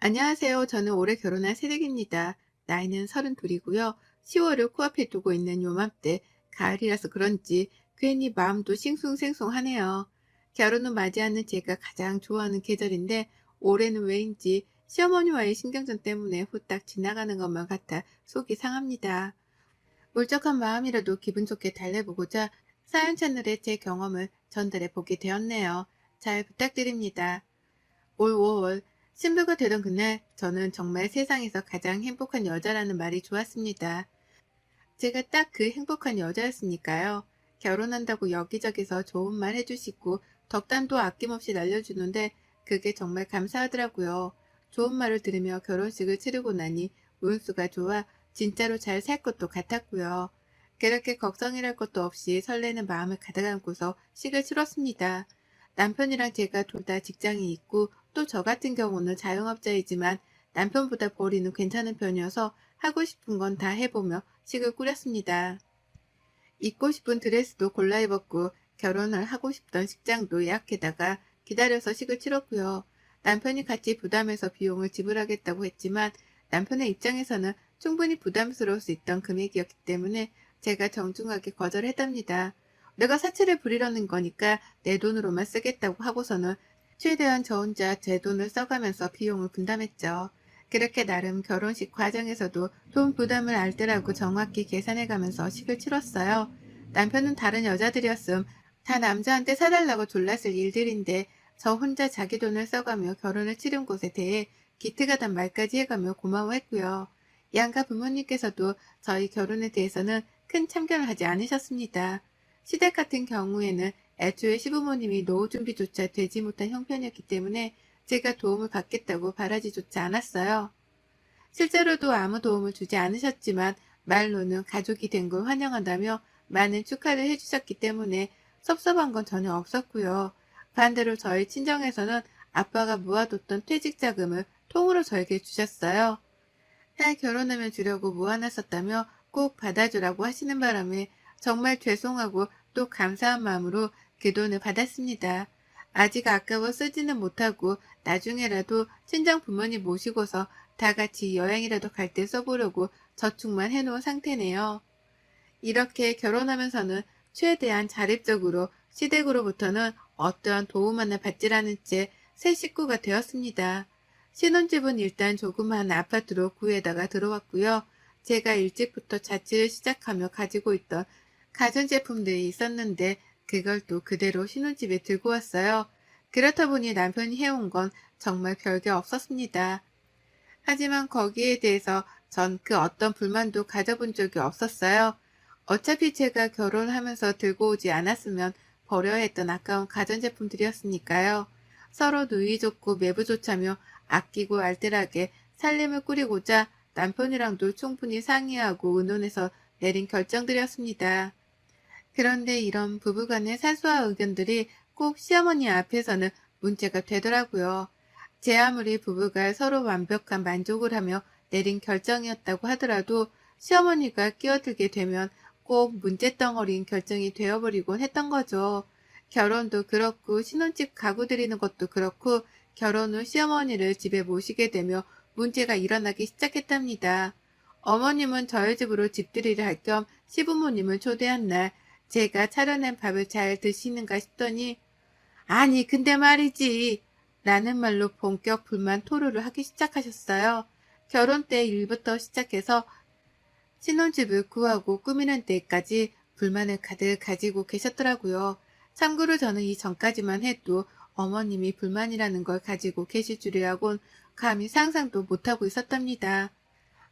안녕하세요. 저는 올해 결혼한 새댁입니다. 나이는 32이고요. 10월을 코앞에 두고 있는 요맘때 가을이라서 그런지 괜히 마음도 싱숭생숭하네요. 결혼을 맞이하는 제가 가장 좋아하는 계절인데 올해는 왜인지 시어머니와의 신경전 때문에 후딱 지나가는 것만 같아 속이 상합니다. 울적한 마음이라도 기분 좋게 달래보고자 사연 채널에 제 경험을 전달해 보게 되었네요. 잘 부탁드립니다. 올 5월 신부가 되던 그날 저는 정말 세상에서 가장 행복한 여자라는 말이 좋았습니다. 제가 딱 그 행복한 여자였으니까요. 결혼한다고 여기저기서 좋은 말 해주시고 덕담도 아낌없이 날려주는데 그게 정말 감사하더라고요. 좋은 말을 들으며 결혼식을 치르고 나니 운수가 좋아 진짜로 잘 살 것도 같았고요. 그렇게 걱정이랄 것도 없이 설레는 마음을 가득 안고서 식을 치렀습니다. 남편이랑 제가 둘 다 직장이 있고 또 저 같은 경우는 자영업자이지만 남편보다 벌이는 괜찮은 편이어서 하고 싶은 건 다 해보며 식을 꾸렸습니다. 입고 싶은 드레스도 골라 입었고 결혼을 하고 싶던 식장도 예약해다가 기다려서 식을 치렀고요. 남편이 같이 부담해서 비용을 지불하겠다고 했지만 남편의 입장에서는 충분히 부담스러울 수 있던 금액이었기 때문에 제가 정중하게 거절했답니다. 내가 사치를 부리려는 거니까 내 돈으로만 쓰겠다고 하고서는 최대한 저 혼자 제 돈을 써가면서 비용을 분담했죠. 그렇게 나름 결혼식 과정에서도 돈 부담을 알뜰하고 정확히 계산해가면서 식을 치렀어요. 남편은 다른 여자들이었음 다 남자한테 사달라고 졸랐을 일들인데 저 혼자 자기 돈을 써가며 결혼을 치른 곳에 대해 기특하단 말까지 해가며 고마워했고요. 양가 부모님께서도 저희 결혼에 대해서는 큰 참견을 하지 않으셨습니다. 시댁 같은 경우에는 애초에 시부모님이 노후 준비조차 되지 못한 형편이었기 때문에 제가 도움을 받겠다고 바라지조차 않았어요. 실제로도 아무 도움을 주지 않으셨지만 말로는 가족이 된 걸 환영한다며 많은 축하를 해주셨기 때문에 섭섭한 건 전혀 없었고요. 반대로 저희 친정에서는 아빠가 모아뒀던 퇴직 자금을 통으로 저에게 주셨어요. 딸 결혼하면 주려고 모아놨었다며 꼭 받아주라고 하시는 바람에 정말 죄송하고 또 감사한 마음으로 그 돈을 받았습니다. 아직 아까워 쓰지는 못하고 나중에라도 친정 부모님 모시고서 다 같이 여행이라도 갈 때 써보려고 저축만 해놓은 상태네요. 이렇게 결혼하면서는 최대한 자립적으로 시댁으로부터는 어떠한 도움 하나 받지라는 채 새 식구가 되었습니다. 신혼집은 일단 조그마한 아파트로 구에다가 들어왔고요. 제가 일찍부터 자취를 시작하며 가지고 있던 가전제품들이 있었는데 그걸 또 그대로 신혼집에 들고 왔어요. 그렇다 보니 남편이 해온 건 정말 별게 없었습니다. 하지만 거기에 대해서 전 그 어떤 불만도 가져본 적이 없었어요. 어차피 제가 결혼하면서 들고 오지 않았으면 버려야 했던 아까운 가전제품들이었으니까요. 서로 누이 좋고 매부 좋자며 아끼고 알뜰하게 살림을 꾸리고자 남편이랑도 충분히 상의하고 의논해서 내린 결정들이었습니다. 그런데 이런 부부간의 사소한 의견들이 꼭 시어머니 앞에서는 문제가 되더라고요. 제 아무리 부부가 서로 완벽한 만족을 하며 내린 결정이었다고 하더라도 시어머니가 끼어들게 되면 꼭 문제덩어리인 결정이 되어버리곤 했던 거죠. 결혼도 그렇고 신혼집 가구 들이는 것도 그렇고 결혼 후 시어머니를 집에 모시게 되며 문제가 일어나기 시작했답니다. 어머님은 저희 집으로 집들이를 할 겸 시부모님을 초대한 날 제가 차려낸 밥을 잘 드시는가 싶더니 아니 근데 말이지 라는 말로 본격 불만 토로를 하기 시작하셨어요. 결혼 때 일부터 시작해서 신혼집을 구하고 꾸미는 데까지 불만을 가득 가지고 계셨더라고요. 참고로 저는 이전까지만 해도 어머님이 불만이라는 걸 가지고 계실 줄이라곤 감히 상상도 못하고 있었답니다.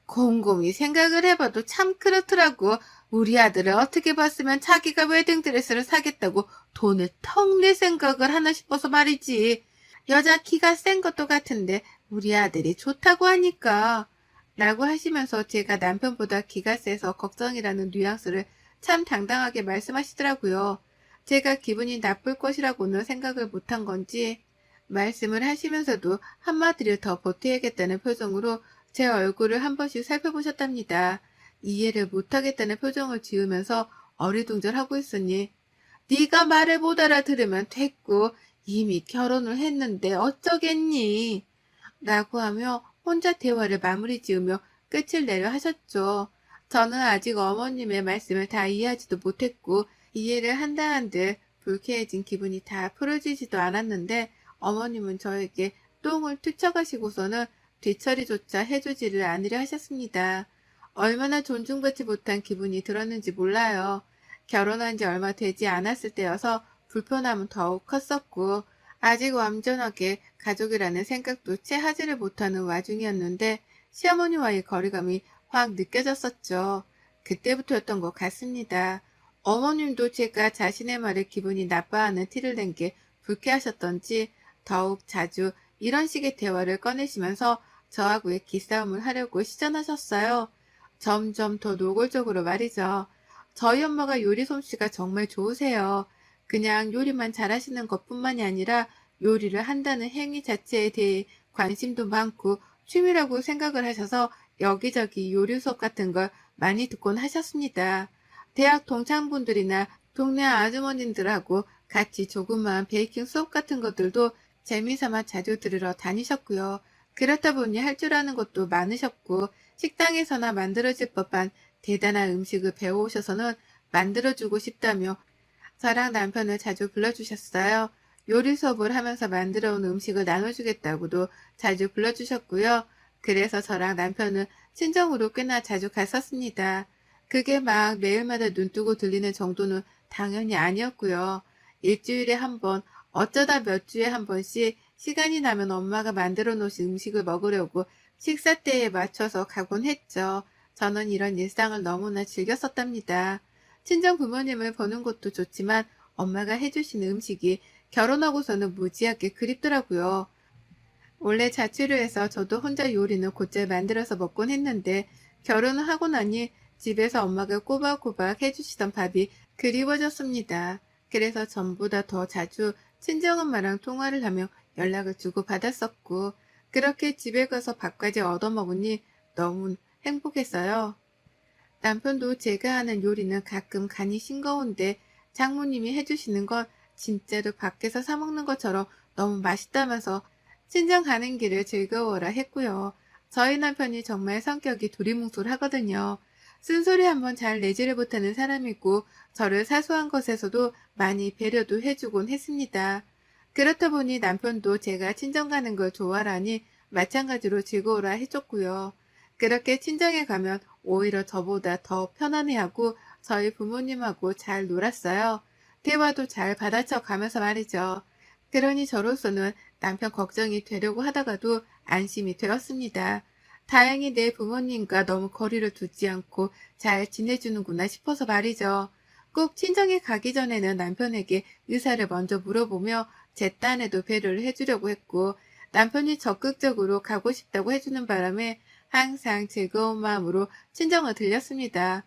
곰곰이 생각을 해봐도 참 그렇더라고. 우리 아들을 어떻게 봤으면 자기가 웨딩드레스를 사겠다고 돈을 턱 낼 생각을 하나 싶어서 말이지. 여자 키가 센 것도 같은데 우리 아들이 좋다고 하니까. 라고 하시면서 제가 남편보다 키가 세서 걱정이라는 뉘앙스를 참 당당하게 말씀하시더라고요. 제가 기분이 나쁠 것이라고는 생각을 못한 건지 말씀을 하시면서도 한마디를 더 보태야겠다는 표정으로 제 얼굴을 한 번씩 살펴보셨답니다. 이해를 못하겠다는 표정을 지으면서 어리둥절하고 있으니 네가 말을 못 알아들으면 됐고 이미 결혼을 했는데 어쩌겠니? 라고 하며 혼자 대화를 마무리 지으며 끝을 내려 하셨죠. 저는 아직 어머님의 말씀을 다 이해하지도 못했고 이해를 한다 한들 불쾌해진 기분이 다 풀어지지도 않았는데 어머님은 저에게 똥을 투척하시고서는 뒤처리조차 해주지를 않으려 하셨습니다. 얼마나 존중받지 못한 기분이 들었는지 몰라요. 결혼한 지 얼마 되지 않았을 때여서 불편함은 더욱 컸었고 아직 완전하게 가족이라는 생각도 채 하지를 못하는 와중이었는데 시어머니와의 거리감이 확 느껴졌었죠. 그때부터였던 것 같습니다. 어머님도 제가 자신의 말에 기분이 나빠하는 티를 낸 게 불쾌하셨던지 더욱 자주 이런 식의 대화를 꺼내시면서 저하고의 기싸움을 하려고 시전하셨어요. 점점 더 노골적으로 말이죠. 저희 엄마가 요리 솜씨가 정말 좋으세요. 그냥 요리만 잘하시는 것뿐만이 아니라 요리를 한다는 행위 자체에 대해 관심도 많고 취미라고 생각을 하셔서 여기저기 요리 수업 같은 걸 많이 듣곤 하셨습니다. 대학 동창분들이나 동네 아주머님들하고 같이 조그마한 베이킹 수업 같은 것들도 재미삼아 자주 들으러 다니셨고요. 그렇다 보니 할 줄 아는 것도 많으셨고 식당에서나 만들어질 법한 대단한 음식을 배워오셔서는 만들어주고 싶다며 저랑 남편을 자주 불러주셨어요. 요리 수업을 하면서 만들어온 음식을 나눠주겠다고도 자주 불러주셨고요. 그래서 저랑 남편은 친정으로 꽤나 자주 갔었습니다. 그게 막 매일마다 눈뜨고 들리는 정도는 당연히 아니었고요. 일주일에 한 번, 어쩌다 몇 주에 한 번씩 시간이 나면 엄마가 만들어 놓으신 음식을 먹으려고 식사 때에 맞춰서 가곤 했죠. 저는 이런 일상을 너무나 즐겼었답니다. 친정 부모님을 보는 것도 좋지만 엄마가 해주시는 음식이 결혼하고서는 무지하게 그립더라고요. 원래 자취를 해서 저도 혼자 요리는 곧잘 만들어서 먹곤 했는데 결혼을 하고 나니 집에서 엄마가 꼬박꼬박 해주시던 밥이 그리워졌습니다. 그래서 전보다 더 자주 친정엄마랑 통화를 하며 연락을 주고 받았었고 그렇게 집에 가서 밥까지 얻어먹으니 너무 행복했어요. 남편도 제가 하는 요리는 가끔 간이 싱거운데 장모님이 해주시는 건 진짜로 밖에서 사 먹는 것처럼 너무 맛있다면서 친정 가는 길을 즐거워라 했고요. 저희 남편이 정말 성격이 두리뭉술하거든요. 쓴소리 한번 잘 내지를 못하는 사람이고 저를 사소한 것에서도 많이 배려도 해주곤 했습니다. 그렇다 보니 남편도 제가 친정 가는 걸 좋아하니 마찬가지로 즐거워라 해줬고요. 그렇게 친정에 가면 오히려 저보다 더 편안해하고 저희 부모님하고 잘 놀았어요. 대화도 잘 받아쳐 가면서 말이죠. 그러니 저로서는 남편 걱정이 되려고 하다가도 안심이 되었습니다. 다행히 내 부모님과 너무 거리를 두지 않고 잘 지내주는구나 싶어서 말이죠. 꼭 친정에 가기 전에는 남편에게 의사를 먼저 물어보며 제 딴에도 배려를 해주려고 했고 남편이 적극적으로 가고 싶다고 해주는 바람에 항상 즐거운 마음으로 친정을 들렸습니다.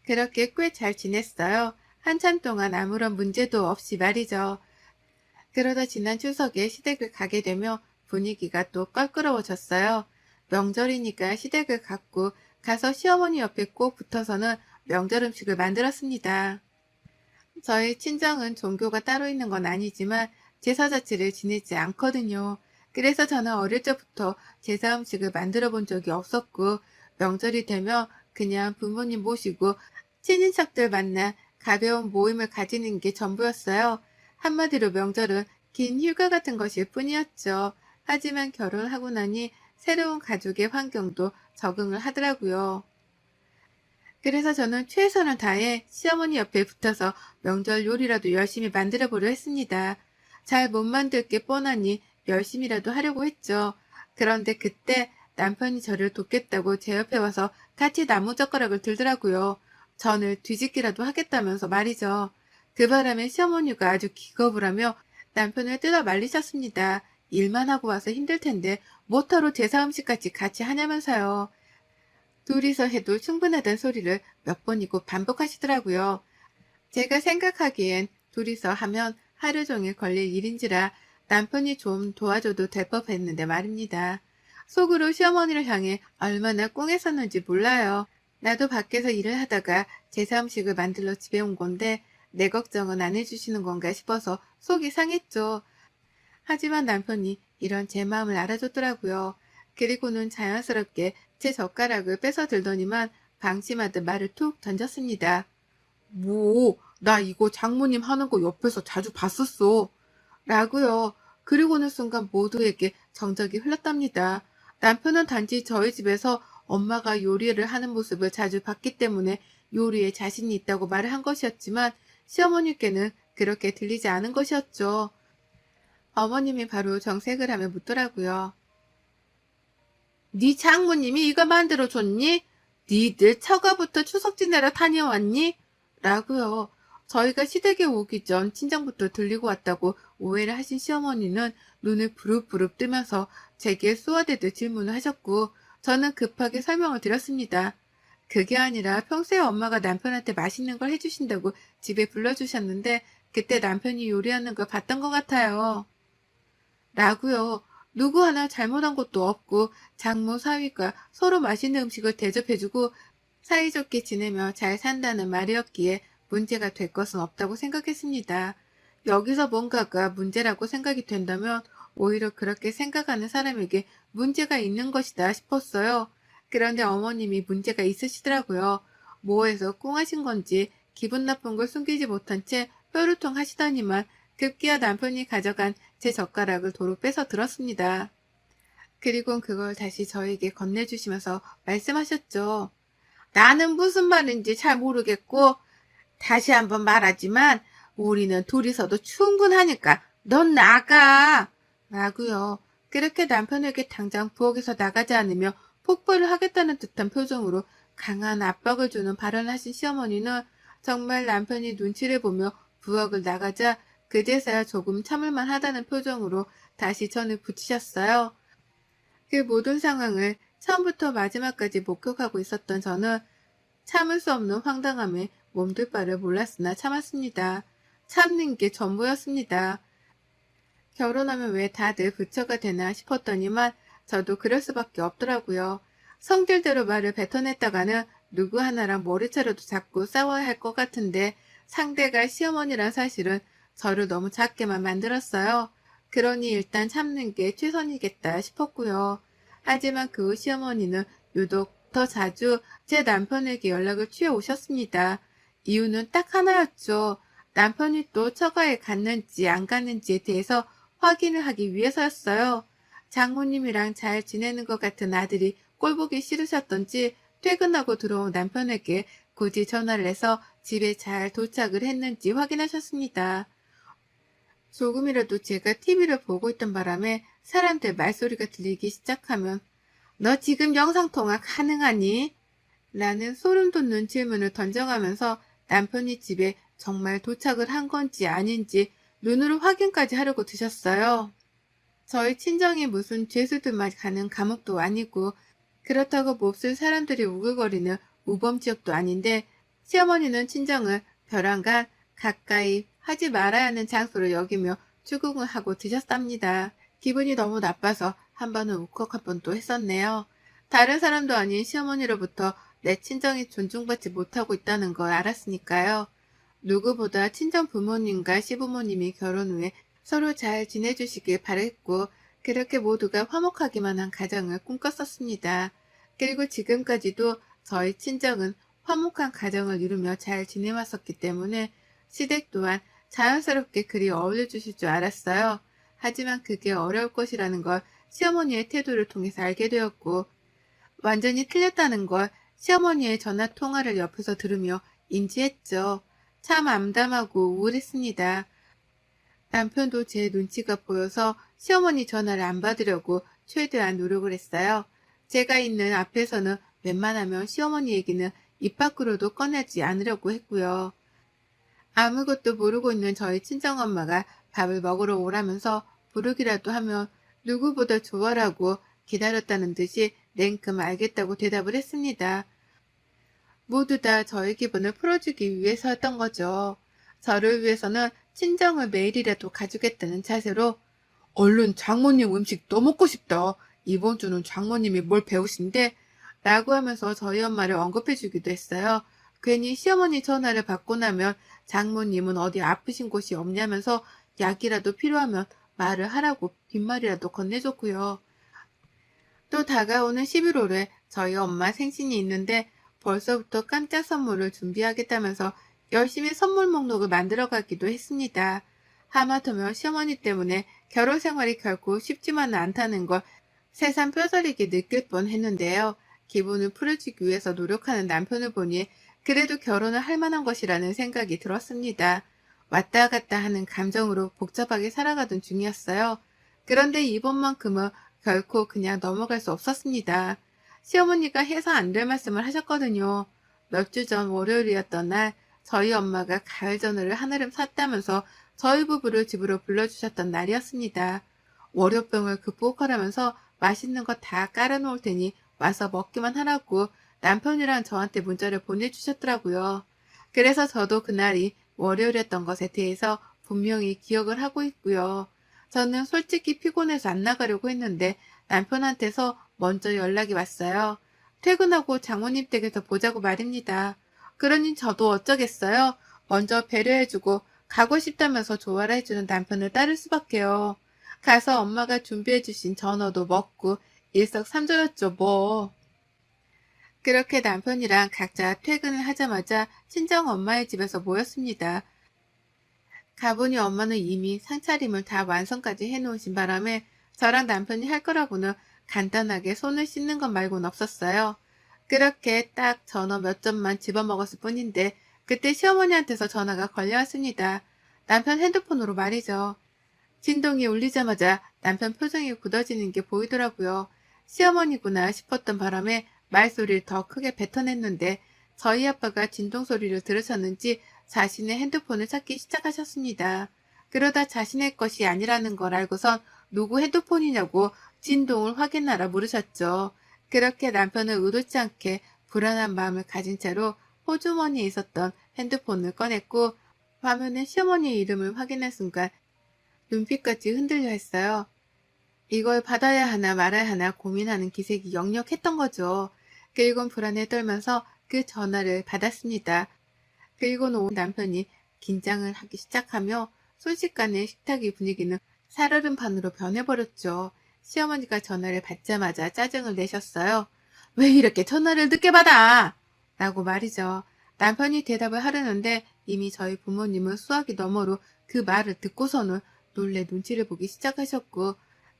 그렇게 꽤 잘 지냈어요. 한참 동안 아무런 문제도 없이 말이죠. 그러다 지난 추석에 시댁을 가게 되며 분위기가 또 껄끄러워졌어요. 명절이니까 시댁을 갔고 가서 시어머니 옆에 꼭 붙어서는 명절 음식을 만들었습니다. 저희 친정은 종교가 따로 있는 건 아니지만 제사 자체를 지내지 않거든요. 그래서 저는 어릴 적부터 제사 음식을 만들어 본 적이 없었고 명절이 되면 그냥 부모님 모시고 친인척들 만나 가벼운 모임을 가지는 게 전부였어요. 한마디로 명절은 긴 휴가 같은 것일 뿐이었죠. 하지만 결혼하고 나니 새로운 가족의 환경도 적응을 하더라고요. 그래서 저는 최선을 다해 시어머니 옆에 붙어서 명절 요리라도 열심히 만들어 보려 했습니다. 잘 못 만들 게 뻔하니 열심히라도 하려고 했죠. 그런데 그때 남편이 저를 돕겠다고 제 옆에 와서 같이 나무젓가락을 들더라고요. 전을 뒤집기라도 하겠다면서 말이죠. 그 바람에 시어머니가 아주 기겁을 하며 남편을 뜯어 말리셨습니다. 일만 하고 와서 힘들 텐데 뭐하러 제사 음식까지 같이 하냐면서요. 둘이서 해도 충분하다는 소리를 몇 번이고 반복하시더라고요. 제가 생각하기엔 둘이서 하면 하루 종일 걸릴 일인지라 남편이 좀 도와줘도 될 법했는데 말입니다. 속으로 시어머니를 향해 얼마나 꿍했었는지 몰라요. 나도 밖에서 일을 하다가 제사 음식을 만들러 집에 온 건데 내 걱정은 안 해주시는 건가 싶어서 속이 상했죠. 하지만 남편이 이런 제 마음을 알아줬더라고요. 그리고는 자연스럽게 제 젓가락을 뺏어 들더니만 방심하듯 말을 툭 던졌습니다. 뭐, 나 이거 장모님 하는 거 옆에서 자주 봤었어. 라고요. 그리고는 순간 모두에게 정적이 흘렀답니다. 남편은 단지 저희 집에서 엄마가 요리를 하는 모습을 자주 봤기 때문에 요리에 자신이 있다고 말을 한 것이었지만 시어머니께는 그렇게 들리지 않은 것이었죠. 어머님이 바로 정색을 하며 묻더라고요. 네 장모님이 이거 만들어줬니? 니들 처가부터 추석 지내러 다녀왔니? 라고요. 저희가 시댁에 오기 전 친정부터 들리고 왔다고 오해를 하신 시어머니는 눈을 부릅부릅 뜨면서 제게 쏘아대듯 질문을 하셨고 저는 급하게 설명을 드렸습니다. 그게 아니라 평소에 엄마가 남편한테 맛있는 걸 해주신다고 집에 불러주셨는데 그때 남편이 요리하는 걸 봤던 것 같아요. 라고요. 누구 하나 잘못한 것도 없고 장모 사위가 서로 맛있는 음식을 대접해주고 사이좋게 지내며 잘 산다는 말이었기에 문제가 될 것은 없다고 생각했습니다. 여기서 뭔가가 문제라고 생각이 된다면 오히려 그렇게 생각하는 사람에게 문제가 있는 것이다 싶었어요. 그런데 어머님이 문제가 있으시더라고요. 뭐해서 꿍하신 건지 기분 나쁜 걸 숨기지 못한 채 뾰루통 하시더니만 급기야 남편이 가져간 제 젓가락을 도로 뺏어 들었습니다. 그리곤 그걸 다시 저에게 건네주시면서 말씀하셨죠. 나는 무슨 말인지 잘 모르겠고 다시 한번 말하지만 우리는 둘이서도 충분하니까 넌 나가! 라고요. 그렇게 남편에게 당장 부엌에서 나가지 않으며 폭발을 하겠다는 듯한 표정으로 강한 압박을 주는 발언을 하신 시어머니는 정말 남편이 눈치를 보며 부엌을 나가자 그제서야 조금 참을만 하다는 표정으로 다시 전을 붙이셨어요. 그 모든 상황을 처음부터 마지막까지 목격하고 있었던 저는 참을 수 없는 황당함에 몸둘 바를 몰랐으나 참았습니다. 참는 게 전부였습니다. 결혼하면 왜 다들 부처가 되나 싶었더니만 저도 그럴 수밖에 없더라고요. 성질대로 말을 뱉어냈다가는 누구 하나랑 머리채로도 자꾸 싸워야 할 것 같은데 상대가 시어머니란 사실은 저를 너무 작게만 만들었어요. 그러니 일단 참는 게 최선이겠다 싶었고요. 하지만 그 후 시어머니는 유독 더 자주 제 남편에게 연락을 취해 오셨습니다. 이유는 딱 하나였죠. 남편이 또 처가에 갔는지 안 갔는지에 대해서 확인을 하기 위해서였어요. 장모님이랑 잘 지내는 것 같은 아들이 꼴보기 싫으셨던지 퇴근하고 들어온 남편에게 굳이 전화를 해서 집에 잘 도착을 했는지 확인하셨습니다. 조금이라도 제가 TV를 보고 있던 바람에 사람들 말소리가 들리기 시작하면 너 지금 영상통화 가능하니? 라는 소름 돋는 질문을 던져가면서 남편이 집에 정말 도착을 한 건지 아닌지 눈으로 확인까지 하려고 드셨어요. 저희 친정이 무슨 죄수들만 가는 감옥도 아니고 그렇다고 몹쓸 사람들이 우글거리는 우범지역도 아닌데 시어머니는 친정을 벼랑간 가까이 하지 말아야 하는 장소로 여기며 추궁을 하고 드셨답니다. 기분이 너무 나빠서 한 번은 울컥 한 번도 했었네요. 다른 사람도 아닌 시어머니로부터 내 친정이 존중받지 못하고 있다는 걸 알았으니까요. 누구보다 친정 부모님과 시부모님이 결혼 후에 서로 잘 지내주시길 바랬고 그렇게 모두가 화목하기만 한 가정을 꿈꿨었습니다. 그리고 지금까지도 저희 친정은 화목한 가정을 이루며 잘 지내왔었기 때문에 시댁 또한 자연스럽게 그리 어울려주실 줄 알았어요. 하지만 그게 어려울 것이라는 걸 시어머니의 태도를 통해서 알게 되었고 완전히 틀렸다는 걸 시어머니의 전화 통화를 옆에서 들으며 인지했죠. 참 암담하고 우울했습니다. 남편도 제 눈치가 보여서 시어머니 전화를 안 받으려고 최대한 노력을 했어요. 제가 있는 앞에서는 웬만하면 시어머니 얘기는 입 밖으로도 꺼내지 않으려고 했고요. 아무것도 모르고 있는 저희 친정엄마가 밥을 먹으러 오라면서 부르기라도 하면 누구보다 좋아라고 기다렸다는 듯이 냉큼 알겠다고 대답을 했습니다. 모두 다 저의 기분을 풀어주기 위해서였던 거죠. 저를 위해서는 친정을 매일이라도 가주겠다는 자세로 얼른 장모님 음식 또 먹고 싶다. 이번 주는 장모님이 뭘 배우신대? 라고 하면서 저희 엄마를 언급해주기도 했어요. 괜히 시어머니 전화를 받고 나면 장모님은 어디 아프신 곳이 없냐면서 약이라도 필요하면 말을 하라고 빈말이라도 건네줬고요. 또 다가오는 11월에 저희 엄마 생신이 있는데 벌써부터 깜짝 선물을 준비하겠다면서 열심히 선물 목록을 만들어가기도 했습니다. 하마터면 시어머니 때문에 결혼 생활이 결코 쉽지만은 않다는 걸 새삼 뼈저리게 느낄 뻔했는데요. 기분을 풀어주기 위해서 노력하는 남편을 보니 그래도 결혼을 할 만한 것이라는 생각이 들었습니다. 왔다 갔다 하는 감정으로 복잡하게 살아가던 중이었어요. 그런데 이번만큼은 결코 그냥 넘어갈 수 없었습니다. 시어머니가 해서 안 될 말씀을 하셨거든요. 몇 주 전 월요일이었던 날 저희 엄마가 가을 전어를 한아름 샀다면서 저희 부부를 집으로 불러주셨던 날이었습니다. 월요병을 극복하라면서 맛있는 거 다 깔아놓을 테니 와서 먹기만 하라고 남편이랑 저한테 문자를 보내주셨더라고요. 그래서 저도 그날이 월요일이었던 것에 대해서 분명히 기억을 하고 있고요. 저는 솔직히 피곤해서 안 나가려고 했는데 남편한테서 먼저 연락이 왔어요. 퇴근하고 장모님 댁에서 보자고 말입니다. 그러니 저도 어쩌겠어요. 먼저 배려해주고 가고 싶다면서 조화를 해주는 남편을 따를 수밖에요. 가서 엄마가 준비해주신 전어도 먹고 일석삼조였죠 뭐. 그렇게 남편이랑 각자 퇴근을 하자마자 친정 엄마의 집에서 모였습니다. 가보니 엄마는 이미 상차림을 다 완성까지 해놓으신 바람에 저랑 남편이 할 거라고는 간단하게 손을 씻는 것 말고는 없었어요. 그렇게 딱 전어 몇 점만 집어먹었을 뿐인데 그때 시어머니한테서 전화가 걸려왔습니다. 남편 핸드폰으로 말이죠. 진동이 울리자마자 남편 표정이 굳어지는 게 보이더라고요. 시어머니구나 싶었던 바람에 말소리를 더 크게 뱉어냈는데 저희 아빠가 진동 소리를 들으셨는지 자신의 핸드폰을 찾기 시작하셨습니다. 그러다 자신의 것이 아니라는 걸 알고선 누구 핸드폰이냐고 진동을 확인하라 물으셨죠. 그렇게 남편은 의도치 않게 불안한 마음을 가진 채로 호주머니에 있었던 핸드폰을 꺼냈고 화면에 시어머니의 이름을 확인한 순간 눈빛까지 흔들려 했어요. 이걸 받아야 하나 말아야 하나 고민하는 기색이 역력했던 거죠. 그리곤 불안에 떨면서 그 전화를 받았습니다. 그리고는 온 남편이 긴장을 하기 시작하며 순식간에 식탁의 분위기는 살얼음판으로 변해버렸죠. 시어머니가 전화를 받자마자 짜증을 내셨어요. 왜 이렇게 전화를 늦게 받아? 라고 말이죠. 남편이 대답을 하려는데 이미 저희 부모님은 수화기 너머로 그 말을 듣고서는 놀래 눈치를 보기 시작하셨고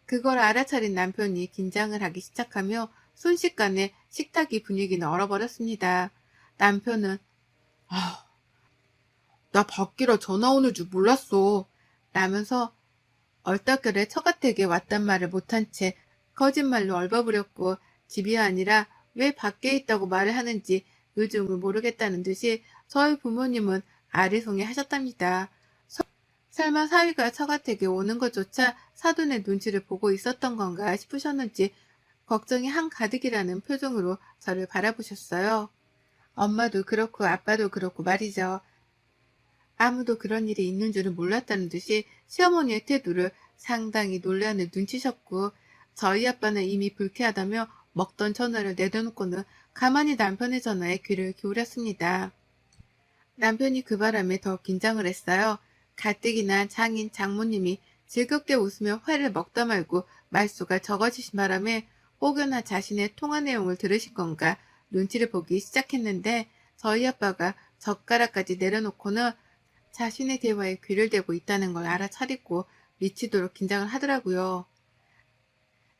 그걸 알아차린 남편이 긴장을 하기 시작하며 순식간에 식탁의 분위기는 얼어버렸습니다. 남편은 아, 나 밖이라 전화 오는 줄 몰랐어 라면서 얼떨결에 처가댁에 왔단 말을 못한 채 거짓말로 얼버무렸고 집이 아니라 왜 밖에 있다고 말을 하는지 의중을 모르겠다는 듯이 저희 부모님은 아리송해 하셨답니다. 설마 사위가 처가댁에 오는 것조차 사돈의 눈치를 보고 있었던 건가 싶으셨는지 걱정이 한가득이라는 표정으로 저를 바라보셨어요. 엄마도 그렇고 아빠도 그렇고 말이죠. 아무도 그런 일이 있는 줄은 몰랐다는 듯이 시어머니의 태도를 상당히 놀라는 눈치셨고 저희 아빠는 이미 불쾌하다며 먹던 전화를 내려놓고는 가만히 남편의 전화에 귀를 기울였습니다. 남편이 그 바람에 더 긴장을 했어요. 가뜩이 난 장인 장모님이 즐겁게 웃으며 회를 먹다 말고 말수가 적어지신 바람에 혹여나 자신의 통화 내용을 들으신 건가 눈치를 보기 시작했는데 저희 아빠가 젓가락까지 내려놓고는 자신의 대화에 귀를 대고 있다는 걸 알아차리고 미치도록 긴장을 하더라고요.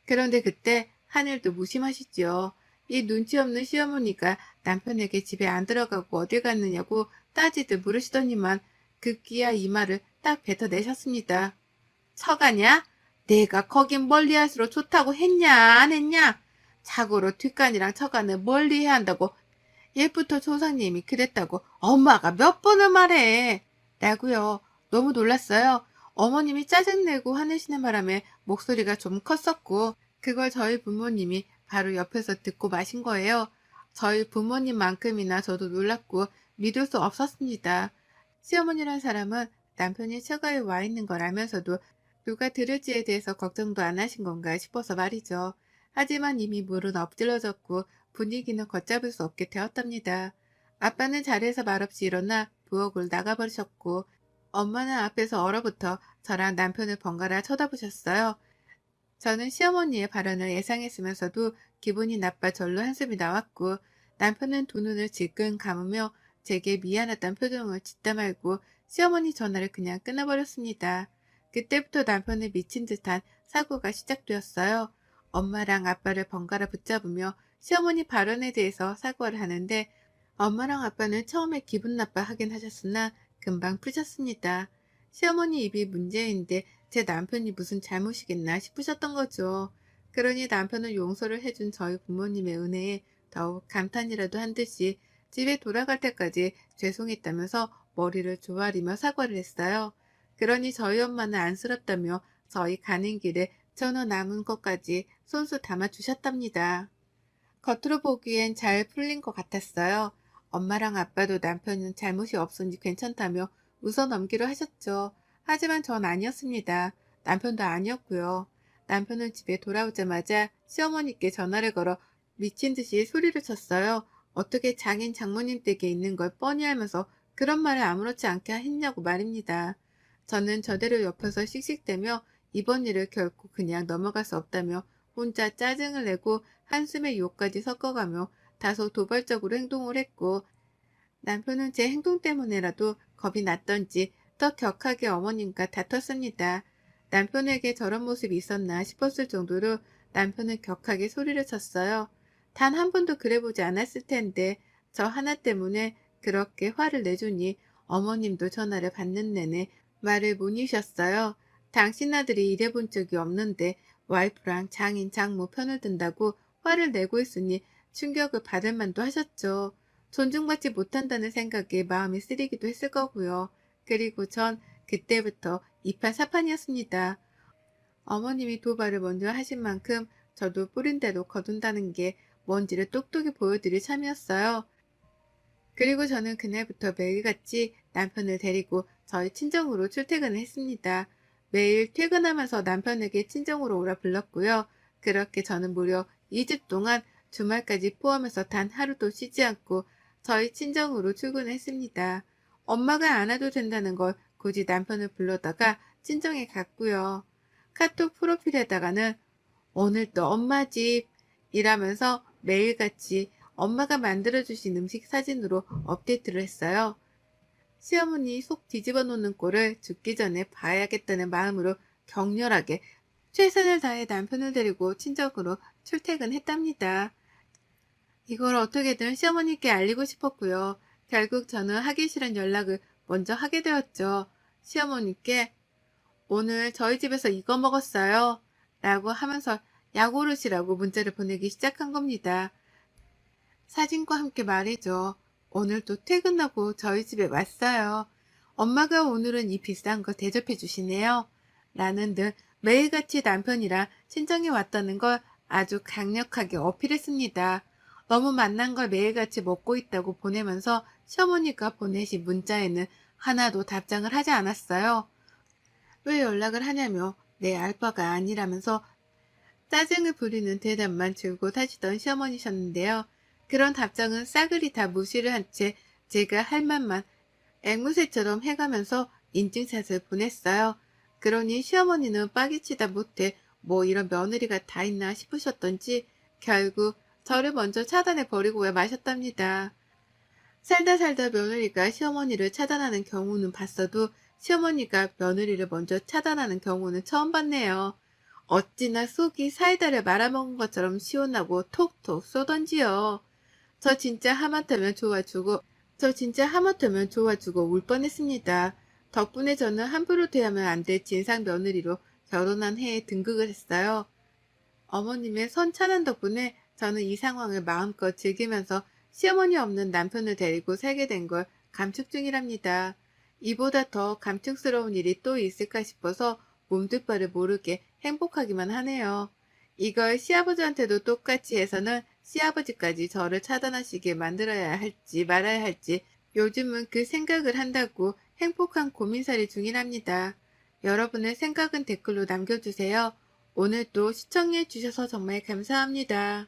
그런데 그때 하늘도 무심하시지요. 이 눈치 없는 시어머니가 남편에게 집에 안 들어가고 어딜 갔느냐고 따지듯 물으시더니만 급기야 이 말을 딱 뱉어내셨습니다. 처가냐? 내가 거긴 멀리할수록 좋다고 했냐 안 했냐? 자고로 뒷간이랑 처가는 멀리해야 한다고 옛부터 조상님이 그랬다고 엄마가 몇 번을 말해 라고요. 너무 놀랐어요. 어머님이 짜증내고 화내시는 바람에 목소리가 좀 컸었고 그걸 저희 부모님이 바로 옆에서 듣고 마신 거예요. 저희 부모님만큼이나 저도 놀랐고 믿을 수 없었습니다. 시어머니란 사람은 남편이 처가에 와 있는 걸 알면서도 누가 들을지에 대해서 걱정도 안 하신 건가 싶어서 말이죠. 하지만 이미 물은 엎질러졌고 분위기는 걷잡을 수 없게 되었답니다. 아빠는 자리에서 말없이 일어나 부엌을 나가버리셨고 엄마는 앞에서 얼어붙어 저랑 남편을 번갈아 쳐다보셨어요. 저는 시어머니의 발언을 예상했으면서도 기분이 나빠 절로 한숨이 나왔고, 남편은 두 눈을 질끈 감으며 제게 미안하다는 표정을 짓다 말고 시어머니 전화를 그냥 끊어버렸습니다. 그때부터 남편의 미친 듯한 사고가 시작되었어요. 엄마랑 아빠를 번갈아 붙잡으며 시어머니 발언에 대해서 사과를 하는데, 엄마랑 아빠는 처음에 기분 나빠하긴 하셨으나 금방 푸셨습니다. 시어머니 입이 문제인데 제 남편이 무슨 잘못이겠나 싶으셨던 거죠. 그러니 남편은 용서를 해준 저희 부모님의 은혜에 더욱 감탄이라도 한 듯이 집에 돌아갈 때까지 죄송했다면서 머리를 조아리며 사과를 했어요. 그러니 저희 엄마는 안쓰럽다며 저희 가는 길에 전어 남은 것까지 손수 담아 주셨답니다. 겉으로 보기엔 잘 풀린 것 같았어요. 엄마랑 아빠도 남편은 잘못이 없으니 괜찮다며 웃어 넘기로 하셨죠. 하지만 전 아니었습니다. 남편도 아니었고요. 남편은 집에 돌아오자마자 시어머니께 전화를 걸어 미친 듯이 소리를 쳤어요. 어떻게 장인 장모님 댁에 있는 걸 뻔히 알면서 그런 말을 아무렇지 않게 했냐고 말입니다. 저는 저대로 옆에서 씩씩대며 이번 일을 결코 그냥 넘어갈 수 없다며 혼자 짜증을 내고 한숨에 욕까지 섞어가며 다소 도발적으로 행동을 했고, 남편은 제 행동 때문에라도 겁이 났던지 더 격하게 어머님과 다퉜습니다. 남편에게 저런 모습이 있었나 싶었을 정도로 남편은 격하게 소리를 쳤어요. 단 한 번도 그래보지 않았을 텐데 저 하나 때문에 그렇게 화를 내주니 어머님도 전화를 받는 내내 말을 못 이셨어요. 당신 아들이 일해본 적이 없는데 와이프랑 장인 장모 편을 든다고 화를 내고 있으니 충격을 받을 만도 하셨죠. 존중받지 못한다는 생각에 마음이 쓰리기도 했을 거고요. 그리고 전 그때부터 이판사판이었습니다. 어머님이 도발을 먼저 하신 만큼 저도 뿌린 대로 거둔다는 게 뭔지를 똑똑히 보여드릴 참이었어요. 그리고 저는 그날부터 매일같이 남편을 데리고 저희 친정으로 출퇴근을 했습니다. 매일 퇴근하면서 남편에게 친정으로 오라 불렀고요. 그렇게 저는 무려 2주 동안 주말까지 포함해서 단 하루도 쉬지 않고 저희 친정으로 출근했습니다. 엄마가 안 와도 된다는 걸 굳이 남편을 불러다가 친정에 갔고요. 카톡 프로필에다가는 오늘 또 엄마 집 이라면서 매일같이 엄마가 만들어주신 음식 사진으로 업데이트를 했어요. 시어머니 속 뒤집어 놓는 꼴을 죽기 전에 봐야겠다는 마음으로 격렬하게 최선을 다해 남편을 데리고 친정으로 출퇴근했답니다. 이걸 어떻게든 시어머니께 알리고 싶었고요. 결국 저는 하기 싫은 연락을 먼저 하게 되었죠. 시어머니께 오늘 저희 집에서 이거 먹었어요. 라고 하면서 약오르시라고 문자를 보내기 시작한 겁니다. 사진과 함께 말이죠. 오늘 또 퇴근하고 저희 집에 왔어요. 엄마가 오늘은 이 비싼 거 대접해 주시네요. 라는 등 매일같이 남편이랑 친정에 왔다는 걸 아주 강력하게 어필했습니다. 너무 맛난 걸 매일같이 먹고 있다고 보내면서 시어머니가 보내신 문자에는 하나도 답장을 하지 않았어요. 왜 연락을 하냐며 내 알바가 아니라면서 짜증을 부리는 대답만 줄곧 하시던 시어머니셨는데요. 그런 답장은 싸그리 다 무시를 한 채 제가 할 말만 앵무새처럼 해가면서 인증샷을 보냈어요. 그러니 시어머니는 빠개치다 못해 뭐 이런 며느리가 다 있나 싶으셨던지 결국 저를 먼저 차단해 버리고 마셨답니다. 살다 살다 며느리가 시어머니를 차단하는 경우는 봤어도 시어머니가 며느리를 먼저 차단하는 경우는 처음 봤네요. 어찌나 속이 사이다를 말아먹은 것처럼 시원하고 톡톡 쏘던지요. 저 진짜 하마터면 좋아주고 울 뻔했습니다. 덕분에 저는 함부로 대하면 안 될 진상 며느리로 결혼한 해에 등극을 했어요. 어머님의 선 차단 덕분에 저는 이 상황을 마음껏 즐기면서 시어머니 없는 남편을 데리고 살게 된 걸 감축 중이랍니다. 이보다 더 감축스러운 일이 또 있을까 싶어서 몸둘 바를 모르게 행복하기만 하네요. 이걸 시아버지한테도 똑같이 해서는 시아버지까지 저를 차단하시게 만들어야 할지 말아야 할지 요즘은 그 생각을 한다고 행복한 고민살이 중이랍니다. 여러분의 생각은 댓글로 남겨주세요. 오늘도 시청해 주셔서 정말 감사합니다.